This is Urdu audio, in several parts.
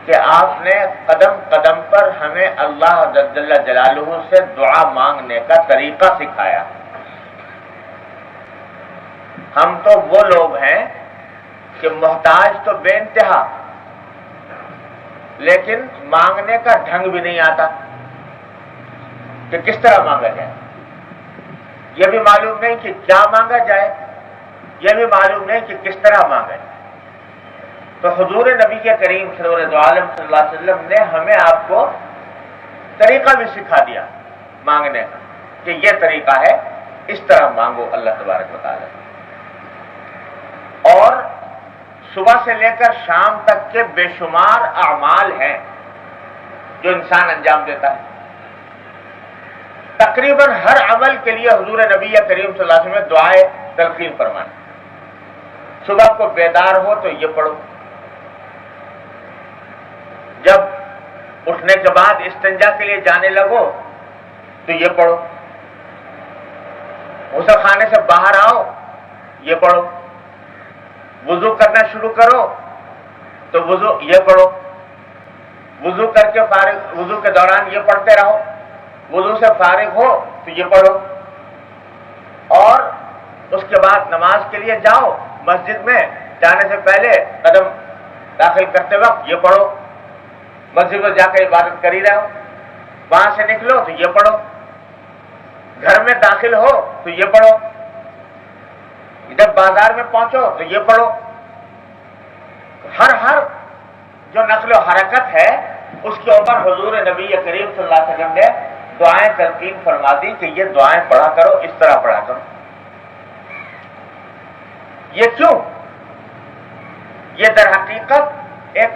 کہ آپ نے قدم قدم پر ہمیں اللہ جل جلالہ سے دعا مانگنے کا طریقہ سکھایا۔ ہم تو وہ لوگ ہیں کہ محتاج تو بے انتہا، لیکن مانگنے کا ڈھنگ بھی نہیں آتا کہ کس طرح مانگا جائے۔ یہ بھی معلوم نہیں کہ کیا مانگا جائے، یہ بھی معلوم نہیں کہ کس طرح مانگا جائے۔ تو حضور نبی کے کریم صلی اللہ علیہ وسلم نے ہمیں آپ کو طریقہ بھی سکھا دیا مانگنے کا کہ یہ طریقہ ہے، اس طرح مانگو اللہ تبارک و تعالی۔ اور صبح سے لے کر شام تک کے بے شمار اعمال ہیں جو انسان انجام دیتا ہے۔ تقریباً ہر عمل کے لیے حضور نبی کریم صلی اللہ علیہ وسلم نے دعائیں تلقین فرمائیں۔ صبح کو بیدار ہو تو یہ پڑھو، جب اٹھنے کے بعد استنجا کے لیے جانے لگو تو یہ پڑھو، غسل خانے سے باہر آؤ یہ پڑھو، وضو کرنا شروع کرو تو وضو یہ پڑھو، وضو کر کے فارغ، وضو کے دوران یہ پڑھتے رہو، وضو سے فارغ ہو تو یہ پڑھو، اور اس کے بعد نماز کے لیے جاؤ، مسجد میں جانے سے پہلے قدم داخل کرتے وقت یہ پڑھو، مسجد میں جا کر عبادت کر ہی رہو، وہاں سے نکلو تو یہ پڑھو، گھر میں داخل ہو تو یہ پڑھو، جب بازار میں پہنچو تو یہ پڑھو۔ ہر جو نقل و حرکت ہے اس کے اوپر حضور نبی کریم صلی اللہ علیہ وسلم نے دعائیں تلقین فرما دی کہ یہ دعائیں پڑھا کرو، اس طرح پڑھا کرو۔ یہ کیوں؟ یہ در حقیقت ایک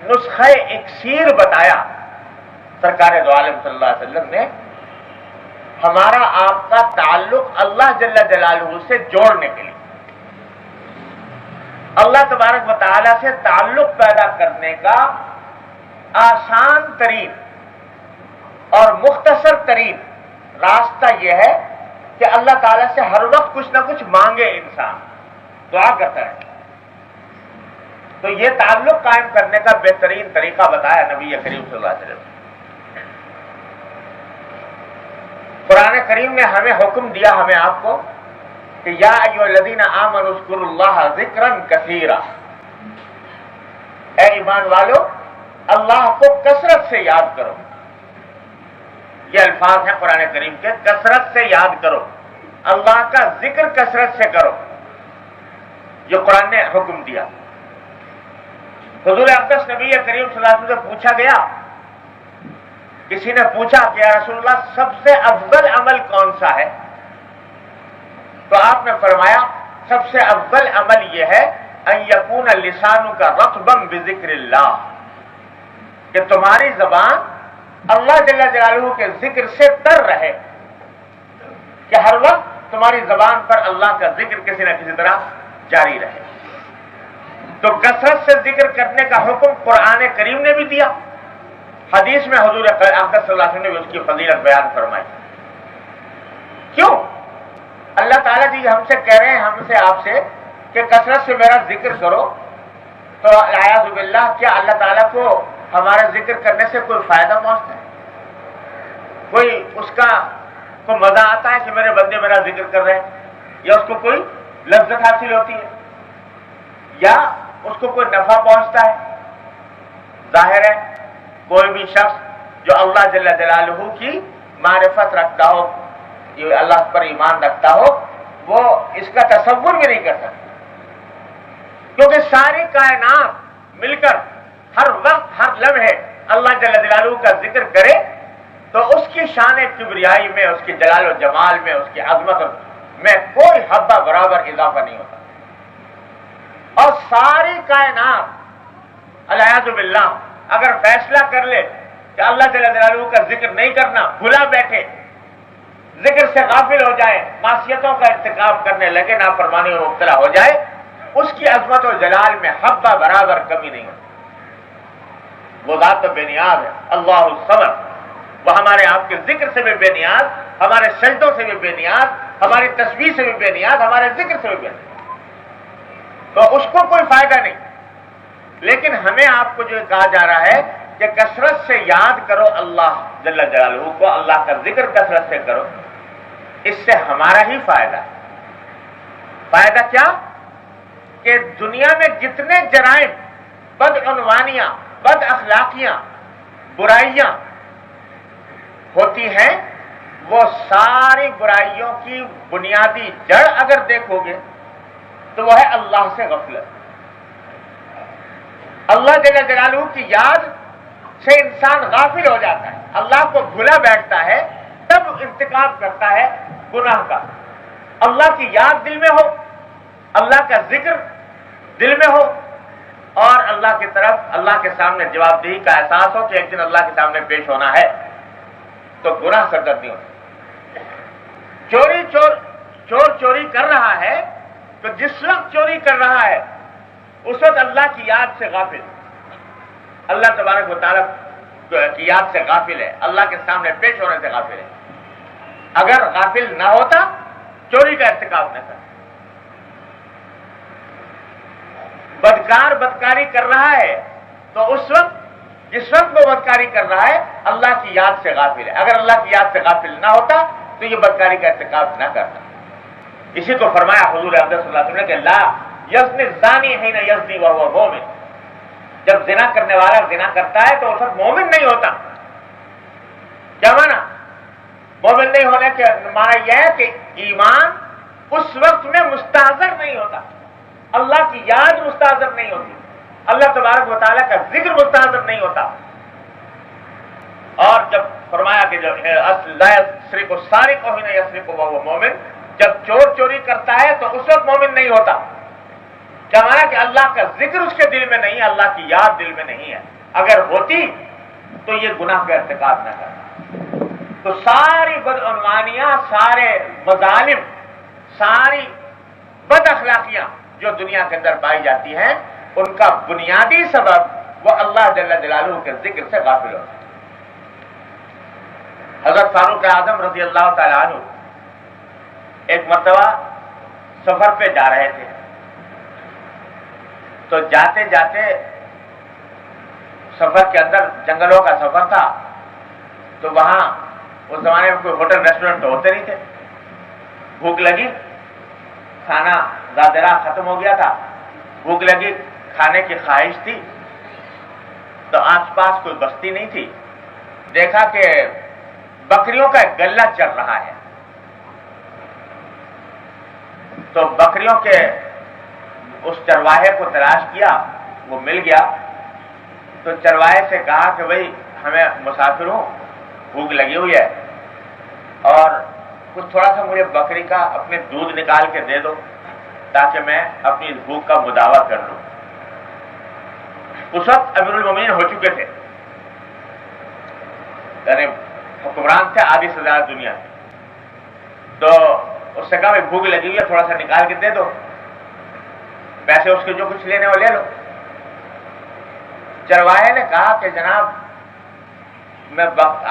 نسخہ اکسیر بتایا سرکار دو عالم صلی اللہ علیہ وسلم نے، ہمارا آپ کا تعلق اللہ جل جلالہ سے جوڑنے کے لیے، اللہ تبارک و تعالی سے تعلق پیدا کرنے کا آسان ترین اور مختصر ترین راستہ یہ ہے کہ اللہ تعالیٰ سے ہر وقت کچھ نہ کچھ مانگے، انسان دعا کرتا ہے۔ تو یہ تعلق قائم کرنے کا بہترین طریقہ بتایا نبی کریم صلی اللہ علیہ وسلم۔ قرآن کریم نے ہمیں حکم دیا، ہمیں آپ کو، کہ یا ایھا الذین آمنوا اذکروا اللہ ذکرا کثیرا، اے ایمان والو اللہ کو کثرت سے یاد کرو۔ یہ الفاظ ہیں قرآن کریم کے، کثرت سے یاد کرو، اللہ کا ذکر کثرت سے کرو، یہ قرآن نے حکم دیا۔ حضور اقدس نبی کریم صلی اللہ علیہ وسلم سے پوچھا گیا، کسی نے پوچھا کہ یا رسول اللہ سب سے افضل عمل کون سا ہے؟ تو آپ نے فرمایا سب سے افضل عمل یہ ہے ان یکون لسانک رطبا بذکر اللہ، کہ تمہاری زبان اللہ جل جلالہ کے ذکر سے تر رہے، کہ ہر وقت تمہاری زبان پر اللہ کا ذکر کسی نہ کسی طرح جاری رہے۔ تو کثرت سے ذکر کرنے کا حکم قرآن کریم نے بھی دیا، حدیث میں حضور اقدس صلی اللہ علیہ وسلم نے بھی اس کی فضیلت بیان فرمائی۔ کیوں؟ اللہ تعالیٰ جی ہم سے کہہ رہے ہیں، ہم سے آپ سے، کہ کثرت سے میرا ذکر کرو، تو اعوذ باللہ کیا اللہ تعالیٰ کو ہمارے ذکر کرنے سے کوئی فائدہ پہنچتا ہے؟ کوئی اس کا کوئی مزہ آتا ہے کہ میرے بندے میرا ذکر کر رہے ہیں، یا اس کو کوئی لذت حاصل ہوتی ہے، یا اس کو کوئی نفع پہنچتا ہے؟ ظاہر ہے کوئی بھی شخص جو اللہ جل جلالہ کی معرفت رکھتا ہو، جو اللہ پر ایمان رکھتا ہو، وہ اس کا تصور بھی نہیں کر سکتا، کیونکہ ساری کائنات مل کر ہر وقت ہر لمحے اللہ جل جلالہ کا ذکر کرے تو اس کی شان کبریائی میں، اس کی جلال و جمال میں، اس کی عظمت میں کوئی حبہ برابر اضافہ نہیں ہوتا۔ اور ساری کائنات الیاذ باللہ اگر فیصلہ کر لے کہ اللہ جل جلالہ کا ذکر نہیں کرنا، بھلا بیٹھے، ذکر سے غافل ہو جائے، معصیتوں کا ارتکاب کرنے لگے، نافرمانی میں مبتلا ہو جائے، اس کی عظمت و جلال میں حبہ برابر کمی نہیں ہوتی۔ وہ ذات تو بے نیاز ہے، اللہ الصمد، وہ ہمارے آپ کے ذکر سے بھی بے نیاز، ہمارے سجدوں سے بھی بے نیاز، ہماری تسبیح سے بھی بے نیاز، ہمارے ذکر سے بھی بے نیاز، تو اس کو کوئی فائدہ نہیں لیکن ہمیں آپ کو جو کہا جا رہا ہے کہ کثرت سے یاد کرو اللہ جل جلالہ کو، اللہ کا ذکر کثرت سے کرو، اس سے ہمارا ہی فائدہ ہے۔ فائدہ کیا؟ کہ دنیا میں جتنے جرائم، بدعنوانیاں، بد اخلاقیاں، برائیاں ہوتی ہیں، وہ ساری برائیوں کی بنیادی جڑ اگر دیکھو گے تو وہ ہے اللہ سے غفلت۔ اللہ جل جلالہ کی یاد سے انسان غافل ہو جاتا ہے، اللہ کو بھولا بیٹھتا ہے، تب ارتکاب کرتا ہے گناہ کا۔ اللہ کی یاد دل میں ہو، اللہ کا ذکر دل میں ہو، اور اللہ کی طرف، اللہ کے سامنے جواب دہی کا احساس ہو کہ ایک دن اللہ کے سامنے پیش ہونا ہے، تو گناہ سرزد نہیں ہوتا۔ چور چوری کر رہا ہے تو جس وقت چوری کر رہا ہے اس وقت اللہ کی یاد سے غافل، اللہ تبارک و تعالیٰ کی یاد سے غافل ہے، اللہ کے سامنے پیش ہونے سے غافل ہے۔ اگر غافل نہ ہوتا چوری کا ارتکاب نہ کرتا۔ بدکار بدکاری کر رہا ہے تو اس وقت، جس وقت وہ بدکاری کر رہا ہے، اللہ کی یاد سے غافل ہے۔ اگر اللہ کی یاد سے غافل نہ ہوتا تو یہ بدکاری کا ارتکاب نہ کرتا۔ اسی کو فرمایا حضور اقدس صلی اللہ علیہ وسلم نے کہ لا یزنی الزانی حین یزنی وہو مومن، جب زنا کرنے والا زنا کرتا ہے تو اس وقت مومن نہیں ہوتا۔ کیا مانا؟ مومن نہیں ہونے کے معنی یہ ہے کہ ایمان اس وقت میں مستحضر نہیں ہوتا، اللہ کی یاد مستحضر نہیں ہوتی، اللہ تبارک و تعالیٰ کا ذکر مستحضر نہیں ہوتا۔ اور جب فرمایا کہ جب لا یسرق السارق حین یسرق وہو مومن، جب چور چوری کرتا ہے تو اس وقت مومن نہیں ہوتا۔ کیا مانا؟ کہ اللہ کا ذکر اس کے دل میں نہیں ہے، اللہ کی یاد دل میں نہیں ہے۔ اگر ہوتی تو یہ گناہ کا ارتکاب نہ کرتا۔ تو ساری بدعنوانیاں، سارے مظالم، ساری بد اخلاقیاں جو دنیا کے اندر پائی جاتی ہیں، ان کا بنیادی سبب وہ اللہ جل جلالہ کے ذکر سے غافل ہوتا ہے۔ حضرت فاروق اعظم رضی اللہ تعالیٰ عنہ ایک مرتبہ سفر پہ جا رہے تھے، تو جاتے جاتے سفر کے اندر، جنگلوں کا سفر تھا، تو وہاں اس زمانے میں کوئی ہوٹل ریسٹورنٹ تو ہوتے نہیں تھے، بھوک لگی، کھانا دادرا ختم ہو گیا تھا، بھوک لگی، کھانے کی خواہش تھی، تو آس پاس کوئی بستی نہیں تھی، دیکھا کہ بکریوں کا ایک گلہ چل رہا ہے، تو بکریوں کے اس چرواہے کو تلاش کیا، وہ مل گیا، تو چرواہے سے کہا کہ بھئی ہمیں مسافر ہوں، بھوک لگی ہوئی ہے، اور کچھ تھوڑا سا مجھے بکری کا اپنے دودھ نکال کے دے دو تاکہ میں اپنی بھوک کا مداوع کر لوں۔ اس وقت امیر المومنین ہو چکے تھے، یعنی حکمران تھے آدھی سے زیادہ دنیا، تو اس سے کہا بھوک لگی ہوئی ہے، تھوڑا سا نکال کے دے دو، پیسے اس کے جو کچھ لینے وہ لے لو۔ چرواہے نے کہا کہ جناب میں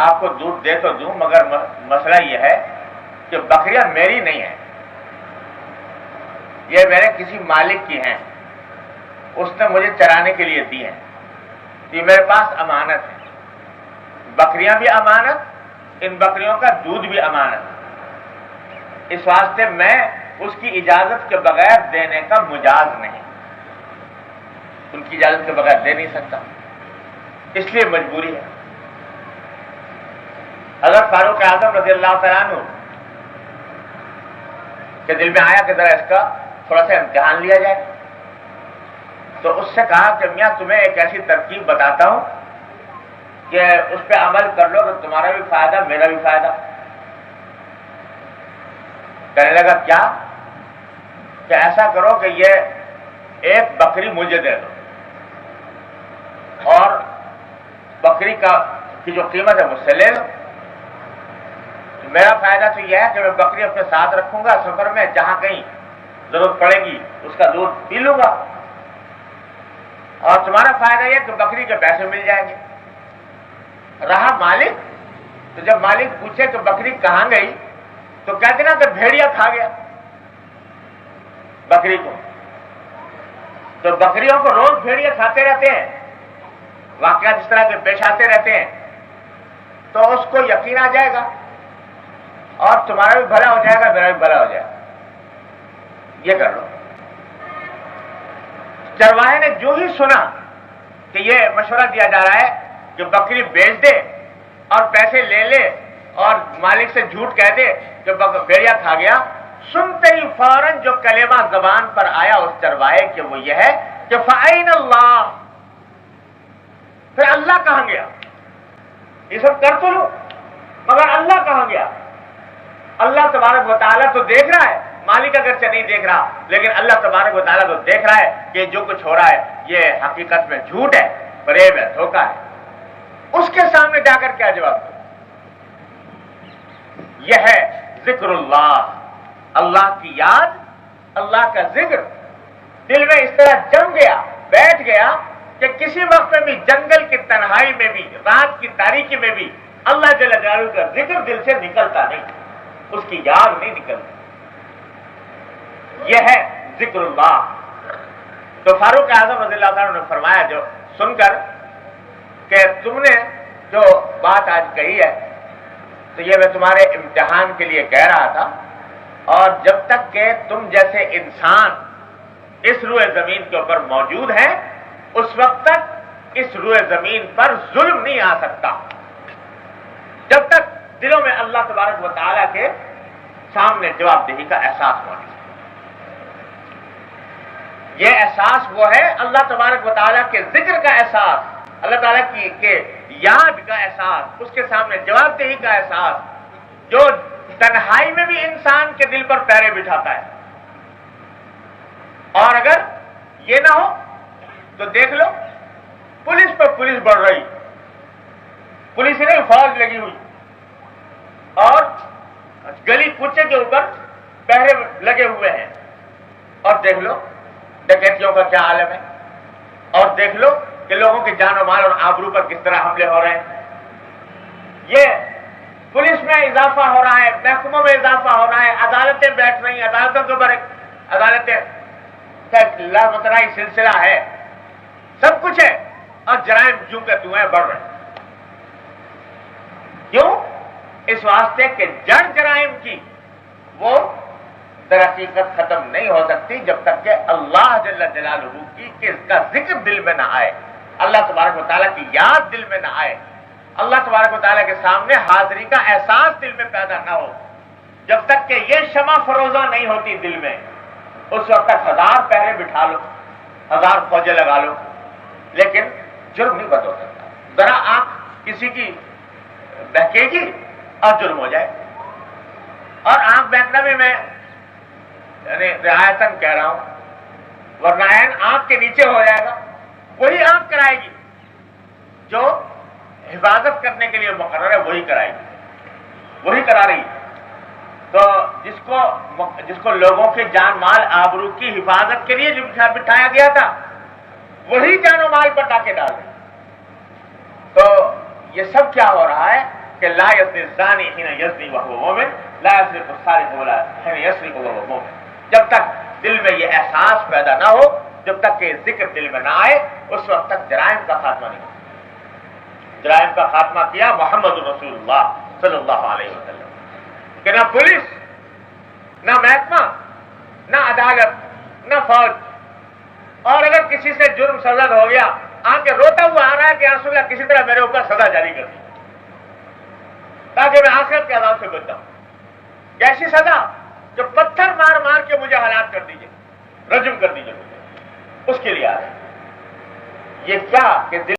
آپ کو دودھ دے تو دوں، مگر مسئلہ یہ ہے کہ بکریاں میری نہیں ہیں، یہ میرے کسی مالک کی ہیں، اس نے مجھے چرانے کے لیے دی ہیں، یہ میرے پاس امانت ہے، بکریاں بھی امانت، ان بکریوں کا دودھ بھی امانت، اس واسطے میں اس کی اجازت کے بغیر دینے کا مجاز نہیں، ان کی اجازت کے بغیر دے نہیں سکتا، اس لیے مجبوری ہے۔ حضرت فاروق اعظم رضی اللہ تعالیٰ عنہ کے دل میں آیا کہ ذرا اس کا تھوڑا سا امتحان لیا جائے، تو اس سے کہا کہ میاں تمہیں ایک ایسی ترکیب بتاتا ہوں کہ اس پہ عمل کر لو تو تمہارا بھی فائدہ میرا بھی فائدہ۔ کہنے لگا کیا؟ کہ ایسا کرو کہ یہ ایک بکری مجھے دے دو، اور بکری کی جو قیمت ہے مجھ سے لے لو، میرا فائدہ تو یہ ہے کہ میں بکری اپنے ساتھ رکھوں گا، سفر میں جہاں کہیں ضرورت پڑے گی اس کا دودھ پی لوں گا، اور تمہارا فائدہ یہ کہ بکری کے پیسے مل جائیں گے۔ رہا مالک، تو جب مالک پوچھے کہ بکری کہاں گئی تو کہتے نا کہ بھیڑیا کھا گیا بکری کو، تو بکریوں کو روز بھیڑیے کھاتے رہتے ہیں، واقعات اس طرح کے پیش آتے رہتے ہیں، تو اس کو یقین آ جائے گا اور تمہارا بھی بھلا ہو جائے گا، میرا بھی بھلا ہو جائے گا، یہ کر لو۔ چرواہے نے جو ہی سنا کہ یہ مشورہ دیا جا رہا ہے کہ بکری بیچ دے اور پیسے لے لے اور مالک سے جھوٹ کہہ دے کہ بھیڑیا کھا گیا، سنتے ہی فوراً جو کلمہ زبان پر آیا اس چرواہے کہ وہ یہ ہے کہ فَأَيْنَ اللَّهُ، پھر اللہ کہاں گیا؟ یہ سب کر تو لو مگر اللہ کہاں گیا؟ اللہ تبارک و تعالیٰ تو دیکھ رہا ہے، مالک اگرچہ نہیں دیکھ رہا لیکن اللہ تبارک و تعالیٰ تو دیکھ رہا ہے کہ جو کچھ ہو رہا ہے یہ حقیقت میں جھوٹ ہے، فریب ہے، دھوکہ ہے۔ اس کے سامنے جا کر کیا جواب دو؟ یہ ہے ذکر اللہ، اللہ کی یاد، اللہ کا ذکر دل میں اس طرح جم گیا، بیٹھ گیا کہ کسی وقت میں بھی، جنگل کی تنہائی میں بھی، رات کی تاریکی میں بھی اللہ جل جلالہ کا ذکر دل سے نکلتا نہیں، اس کی یاد نہیں نکلتی۔ یہ ہے ذکر اللہ۔ تو فاروق اعظم رضی اللہ عنہ نے فرمایا جو سن کر کہ تم نے جو بات آج کہی ہے تو یہ میں تمہارے امتحان کے لیے کہہ رہا تھا، اور جب تک کہ تم جیسے انسان اس روئے زمین کے اوپر موجود ہیں اس وقت تک اس روئے زمین پر ظلم نہیں آ سکتا، جب تک دلوں میں اللہ تبارک و تعالیٰ کے سامنے جواب دہی کا احساس موجود ہے۔ یہ احساس وہ ہے اللہ تبارک و تعالیٰ کے ذکر کا احساس، اللہ تعالیٰ کی یاد کا احساس، اس کے سامنے جواب دہی کا احساس، جو تنہائی میں بھی انسان کے دل پر پیرے بٹھاتا ہے۔ اور اگر یہ نہ ہو تو دیکھ لو پولیس پر پولیس بڑھ رہی، پولیس نہیں فوج لگی ہوئی، اور گلی کوچے کے اوپر پہرے لگے ہوئے ہیں، اور دیکھ لو ڈکیتیوں کا کیا عالم ہے، اور دیکھ لو کہ لوگوں کی جان و مال اور آبرو پر کس طرح حملے ہو رہے ہیں۔ یہ پولیس میں اضافہ ہو رہا ہے، محکموں میں اضافہ ہو رہا ہے، عدالتیں بیٹھ رہی ہیں، عدالتوں کے اوپر عدالتیں کا لامتناہی سلسلہ ہے، سب کچھ ہے، اور جرائم جو کہ تمہیں بڑھ رہے ہیں۔ کیوں؟ اس واسطے کہ جڑ جرائم کی وہ در حقیقت ختم نہیں ہو سکتی جب تک کہ اللہ جل جلالہ کی کہ اس کا ذکر دل میں نہ آئے، اللہ تبارک و تعالیٰ کی یاد دل میں نہ آئے، اللہ تبارک و تعالیٰ کے سامنے حاضری کا احساس دل میں پیدا نہ ہو، جب تک کہ یہ شمع فروزہ نہیں ہوتی دل میں، اس وقت تک 1000 پہرے بٹھا لو، 1000 فوجیں لگا لو، لیکن جرم نہیں بند ہو سکتا۔ ذرا آنکھ کسی کی بہکے گی اور جرم ہو جائے، اور آنکھ بہکنا بھی میں یعنی رعایتاً کہہ رہا ہوں، ورنہ آنکھ کے نیچے ہو جائے گا، وہی آنکھ کرائے گی جو حفاظت کرنے کے لیے مقرر ہے، وہی کرائے گی، وہی کرا رہی ہے۔ تو جس کو لوگوں کے جان مال آبرو کی حفاظت کے لیے جو بٹھایا گیا تھا وہی جان و مال پر ڈاکے ڈال رہے۔ تو یہ سب کیا ہو رہا ہے کہ لا یزنی الزانی حین یزنی وہو مومن، لا یسرق السارق حین یسرق وہو مومن۔ جب تک دل میں یہ احساس پیدا نہ ہو، جب تک کہ ذکر دل میں نہ آئے، اس وقت تک جرائم کا خاتمہ نہیں ہو۔ جرائم کا خاتمہ کیا محمد رسول اللہ صلی اللہ علیہ وسلم کہ نہ پولیس، نہ محکمہ، نہ عدالت، نہ فوج، اور اگر کسی سے جرم سرزد ہو گیا آ کے روتا ہوا آ رہا ہے کہ یا رسول اللہ کسی طرح میرے اوپر سزا جاری کر دی تاکہ میں آخرت کے عذاب سے بچ جاؤں۔ کیسی سزا؟ جو پتھر مار مار کے مجھے ہلاک کر دیجیے، رجم کر دیجیے مجھے، اس کے لیے آ رہے۔ یہ کیا کہ